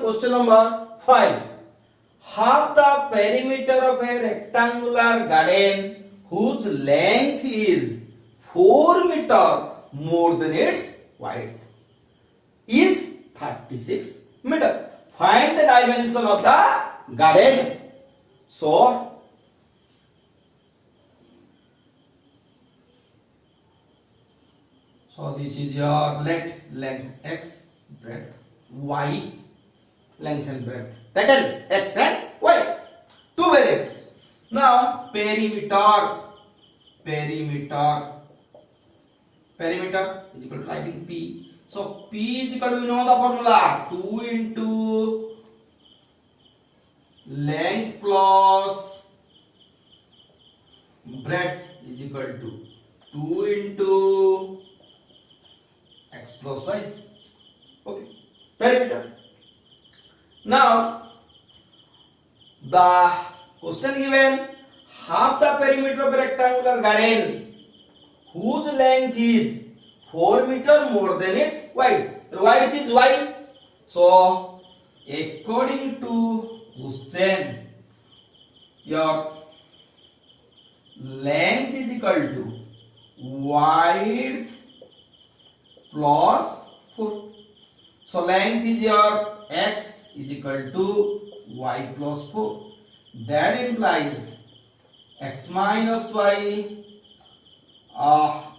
question number 5. Half the perimeter of a rectangular garden whose length is 4 meter more than its width is 36 meter. Find the dimension of the garden. So this is your length x, breadth y, length and breadth. Taken x and y, two variables. Now perimeter is equal to writing p. So p is equal to, you know the formula, 2 into length plus breadth is equal to 2 into x plus y. Okay, perimeter. Now the question given, half the perimeter of a rectangular garden whose length is 4 meter more than its width. The width is y. So according to question, your length is equal to width plus 4. So length is your x is equal to y plus 4. That implies x minus y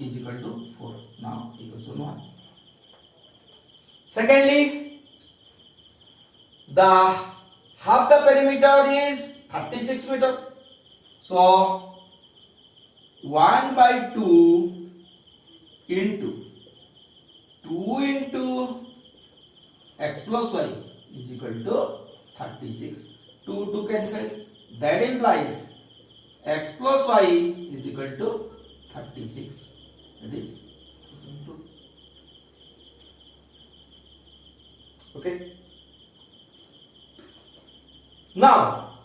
is equal to 4. Now equals to 1. Secondly, the half the perimeter is 36 meter. So 1 by 2 into 2 into x plus y is equal to 36. 2 cancel. That implies x plus y is equal to 36. That is 2. Okay. Now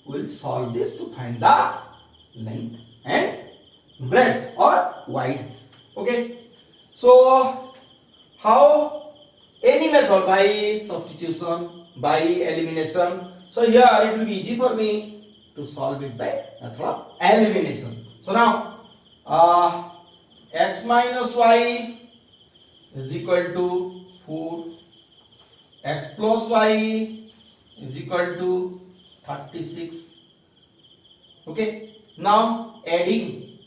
we will solve this to find the length and breadth or width. Okay. So how? Any method, by substitution, by elimination. So here it will be easy for me to solve it by method of elimination. So now x minus y is equal to 4, x plus y is equal to 36. Okay. Now adding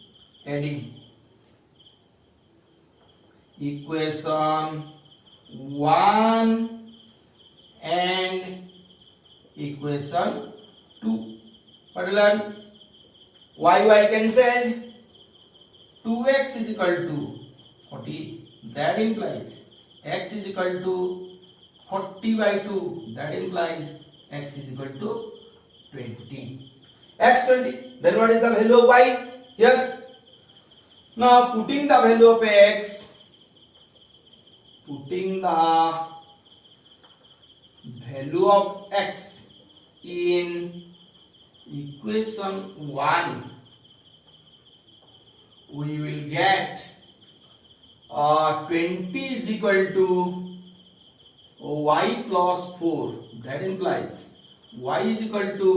equation 1 and equation 2. What will learn? Y cancel. 2x is equal to 40. That implies x is equal to 40 by 2. That implies x is equal to 20. X 20. Then what is the value of y here? Now putting the value of x, in equation 1, we will get 20 is equal to y plus 4. That implies y is equal to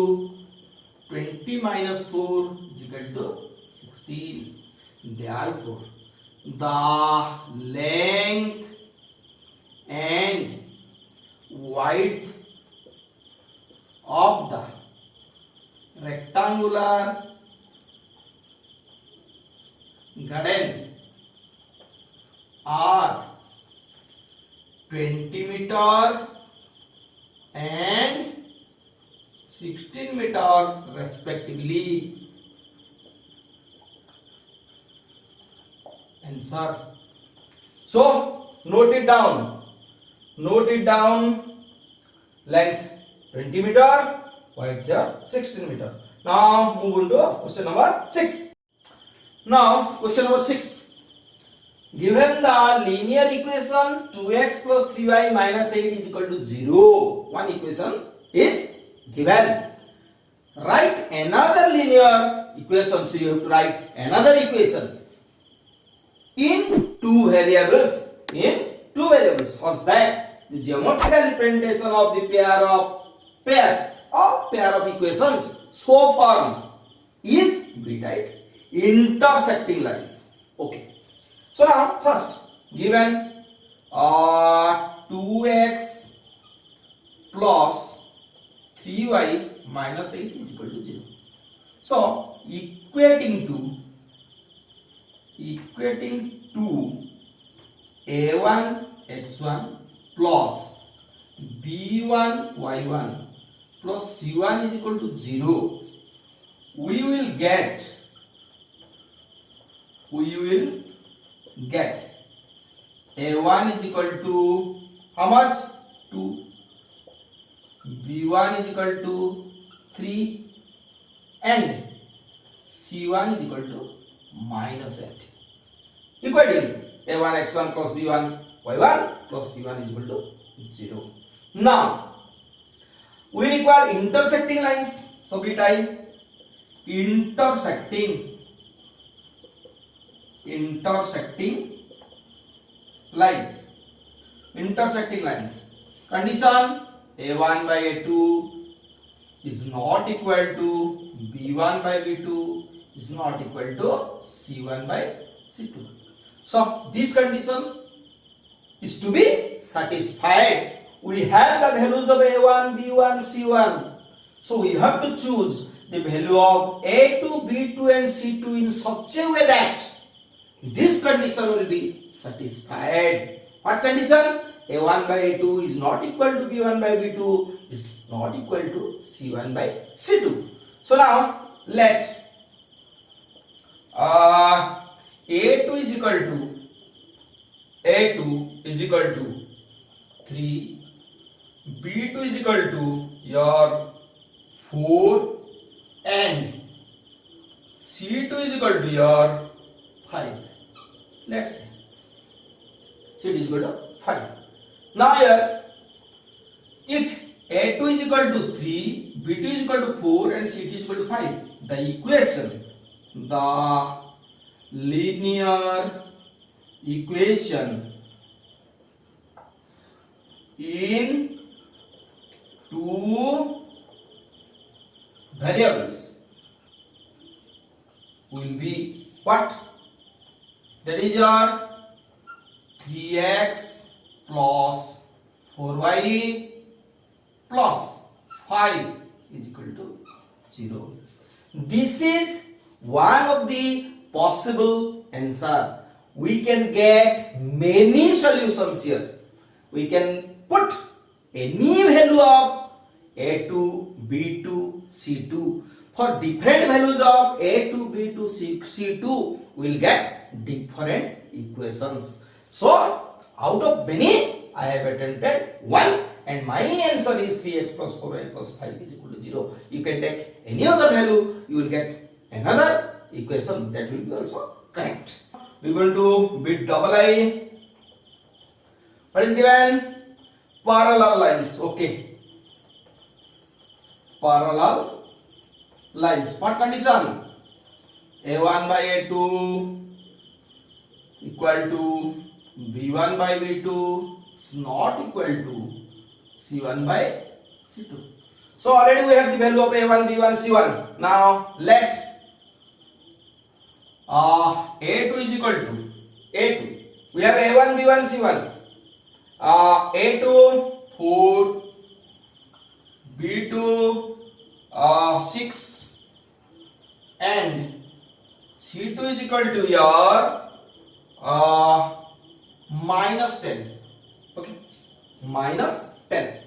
20 minus 4 is equal to 16. Therefore the length and width of the rectangular garden are 20 meter and 16 meter respectively. Answer. So note it down. Length 20 meter, width here 16 meter. Now move on to question number 6. Now question number 6. Given the linear equation 2x plus 3y minus 8 is equal to 0. One equation is given. Write another linear equation. So you have to write another equation in two variables. Such that the geometrical representation of the pairs or pair of equations so formed is be type intersecting lines. Okay. So now first given 2x plus 3y minus 8 is equal to 0. So equating to a1 x1 plus b1 y1 plus c1 is equal to 0, we will get a1 is equal to how much? 2, b1 is equal to 3 and c1 is equal to minus 8. Equating a1 x1 plus b1 y1 plus c1 is equal to 0. Now we require intersecting lines. So we type intersecting lines. Intersecting lines. Condition a1 by a2 is not equal to b1 by b2 is not equal to c1 by c2. So this condition is to be satisfied. We have the values of a1, b1, c1. So we have to choose the value of a2, b2 and c2 in such a way that this condition will be satisfied. What condition? a1 by a2 is not equal to b1 by b2 is not equal to c1 by c2. So now let a2 is equal to 3, b2 is equal to your 4 and c2 is equal to your 5. Let's say c2 is equal to 5. Now here if a2 is equal to 3, b2 is equal to 4 and c2 is equal to 5, the linear equation in two variables will be what? That is your 3x plus 4y plus 5 is equal to 0. This is one of the possible answer. We can get many solutions here. We can put any value of a2, b2, c2. For different values of a2, b2, c2, we will get different equations. So out of many, I have attempted one and my answer is 3x plus 4y plus 5 is equal to 0. You can take any other value, you will get another equation that will be also correct. We are going to bit double I. What is given? Parallel lines. Okay. Parallel lines. What condition? a1 by a2 equal to b1 by b2 is not equal to c1 by c2. So already we have the value of a1, b1, c1. Now let a2 is equal to a2. We have a1, b1, c1. a2 4, b2 6 and c2 is equal to your minus 10. Okay, minus 10.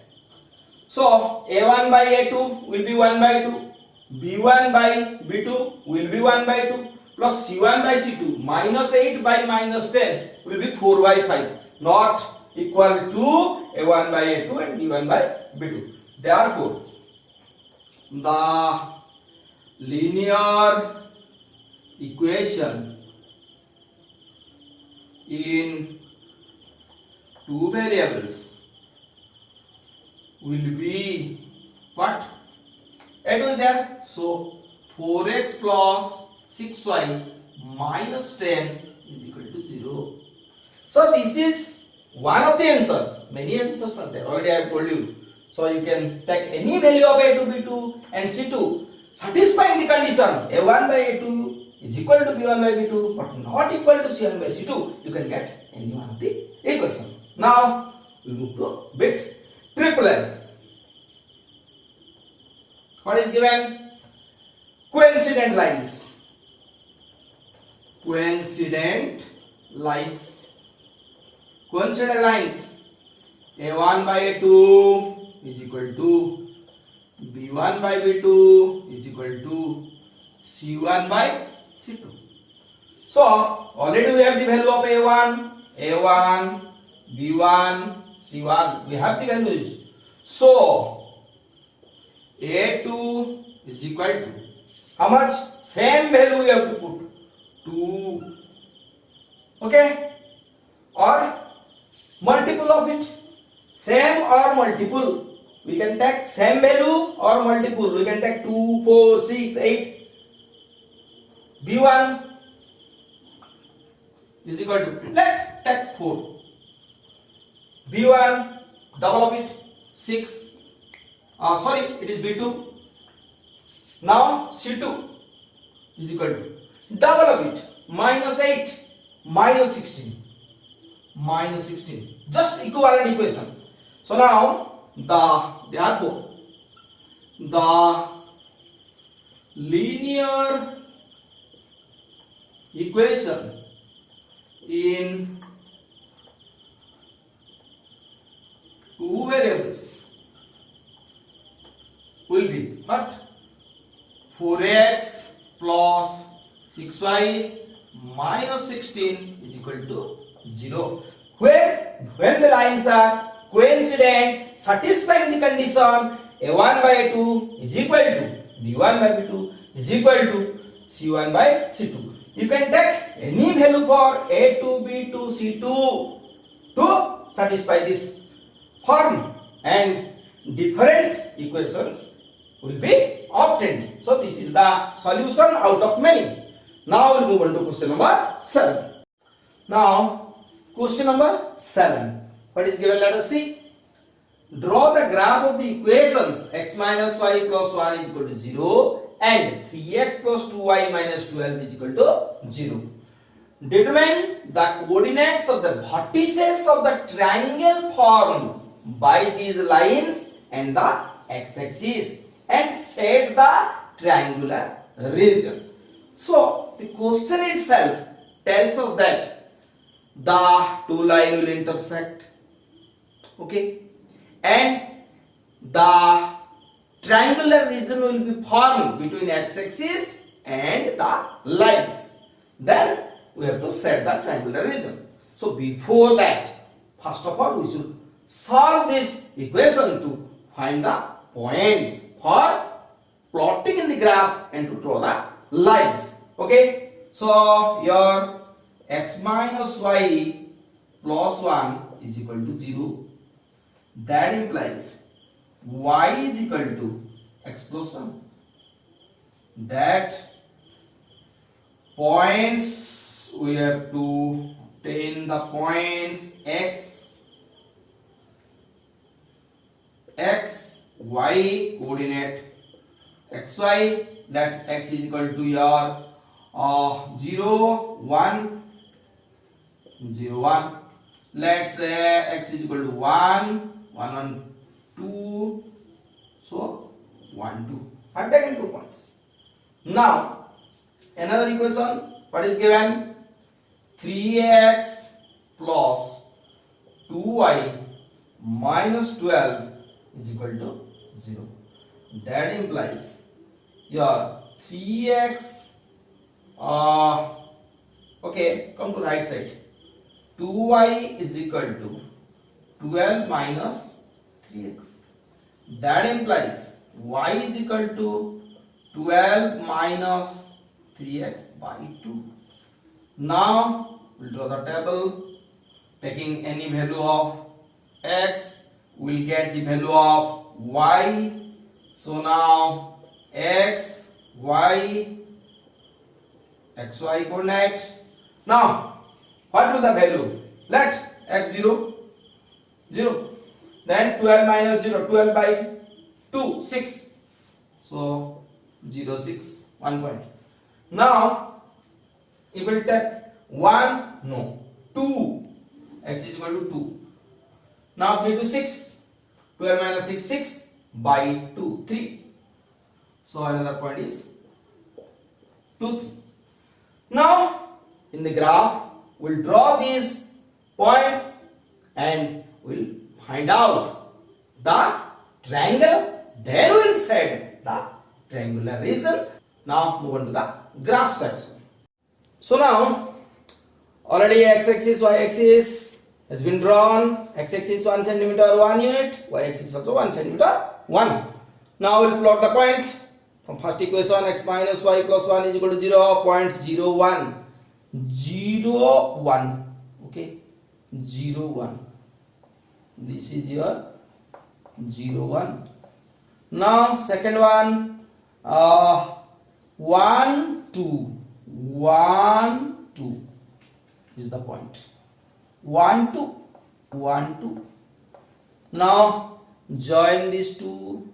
So a1 by a2 will be 1 by 2, b1 by b2 will be 1 by 2 plus c1 by c2 minus 8 by minus 10 will be 4 by 5, not equal to a1 by a2 and b1 by b2. Therefore the linear equation in two variables will be what? A2 is there, so 4x plus 6y minus 10 is equal to 0. So this is one of the answer. Many answers are there. Already I have told you. So you can take any value of A2, B2 and C2 satisfying the condition A1 by A2 is equal to B1 by B2 but not equal to C1 by C2. You can get any one of the equation. Now we move to bit triple L. What is given? Coincident lines. Coincident lines. Coincident lines. A1 by A2 is equal to B1 by B2 is equal to C1 by C2. So already we have the value of A1, B1, C1. We have the values. So A2 is equal to how much? Same value we have to put 2. Okay? Or multiple of it. Same or multiple. We can take same value or multiple. We can take 2, 4, 6, 8. B1 is equal to, let's take 4. B1, double of it, 6. Sorry, it is B2. Now C2 is equal to double of it, minus 8, minus 16. Minus 16. Just equivalent equation. So now therefore the linear equation in two variables will be what? 4x plus 6y minus 16 is equal to 0. When the lines are coincident, satisfying the condition A1 by A2 is equal to B1 by B2 is equal to C1 by C2. You can take any value for A2, B2, C2 to satisfy this form and different equations will be obtained. So this is the solution out of many. Now we'll move on to question number 7. Now question number 7. What is given? Let us see. Draw the graph of the equations x minus y plus 1 is equal to 0 and 3x plus 2y minus 12 is equal to 0. Determine the coordinates of the vertices of the triangle formed by these lines and the x-axis and set the triangular region. So the question itself tells us that the two lines will intersect, okay, and the triangular region will be formed between x-axis and the lines. Then we have to set the triangular region. So before that, first of all, we should solve this equation to find the points for plotting in the graph and to draw the lines. Okay, so your x minus y plus 1 is equal to 0. That implies y is equal to x plus 1. That points, we have to obtain the points x, y coordinate xy, that x is equal to your 0, 1, 0, 1. Let's say x is equal to 1, 1, 1, 2. So 1, 2. I have taken 2 points. Now another equation. What is given? 3x plus 2y minus 12 is equal to 0. That implies your 3x, okay, come to right side. 2y is equal to 12 minus 3x. That implies y is equal to 12 minus 3x by 2. Now we'll draw the table. Taking any value of x, we'll get the value of y. So now x, y, xy coordinate. Now what will the value? Let x0, 0. Then 12 minus 0, 12 by 2, 6. So 0, 6, 1 point. Now it will take 1, no, 2. X is equal to 2. Now 3 to 6. 12 minus 6, 6 by 2, 3. So another point is 2, 3. Now in the graph, we'll draw these points and we'll find out the triangle. Then we'll set the triangular region. Now move on to the graph section. So now already x-axis, y-axis has been drawn. X-axis 1 centimeter 1 unit, y-axis also 1 centimeter 1. Now we'll plot the point. From first equation, x minus y plus 1 is equal to 0, 0.01. 0, 1. Okay, 0, 1. This is your 0, 1. Now second one, 1, 2. 1, 2 is the point. 1, 2. 1, 2. Now join these two.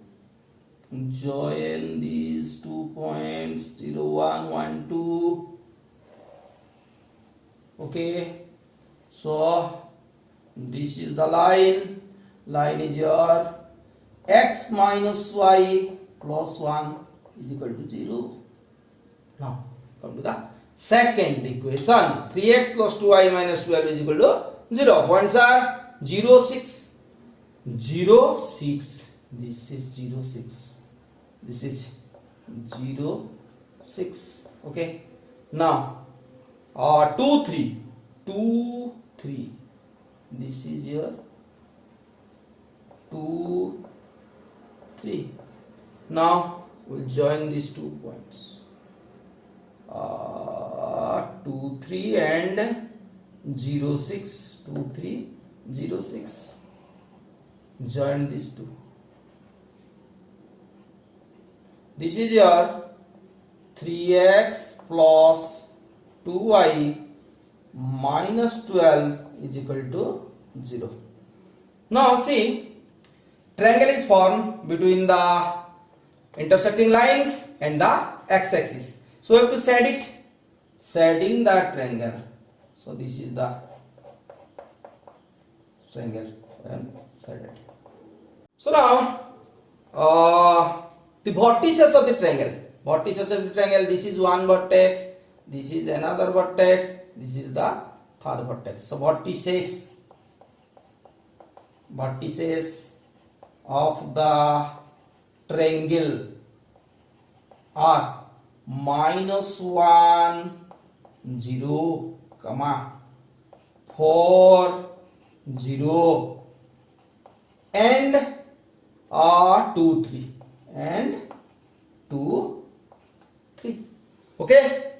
Join these 2 points, 0, 1, 1, 2. Okay, so this is the line. Line is your x minus y plus 1 is equal to 0. Now come to the second equation. 3x plus 2y minus 12 is equal to 0. Points are 0, 6. 0, 6. This is 0, 6. This is 0, 6. Okay. Now 2, 3. 2, 3. This is your 2, 3. Now we'll join these 2 points. 2, 3 and 0, 6. 2, 3, 0, 6. Join these two. This is your 3x plus 2y minus 12 is equal to 0. Now see, triangle is formed between the intersecting lines and the x-axis. So we have to set it, setting the triangle. So this is the triangle and set it. So now the vertices of the triangle. Vertices of the triangle, this is one vertex, this is another vertex, this is the third vertex. So vertices of the triangle are minus 1, 0, 4, 0 and 2, 3 and 2, 3. Okay.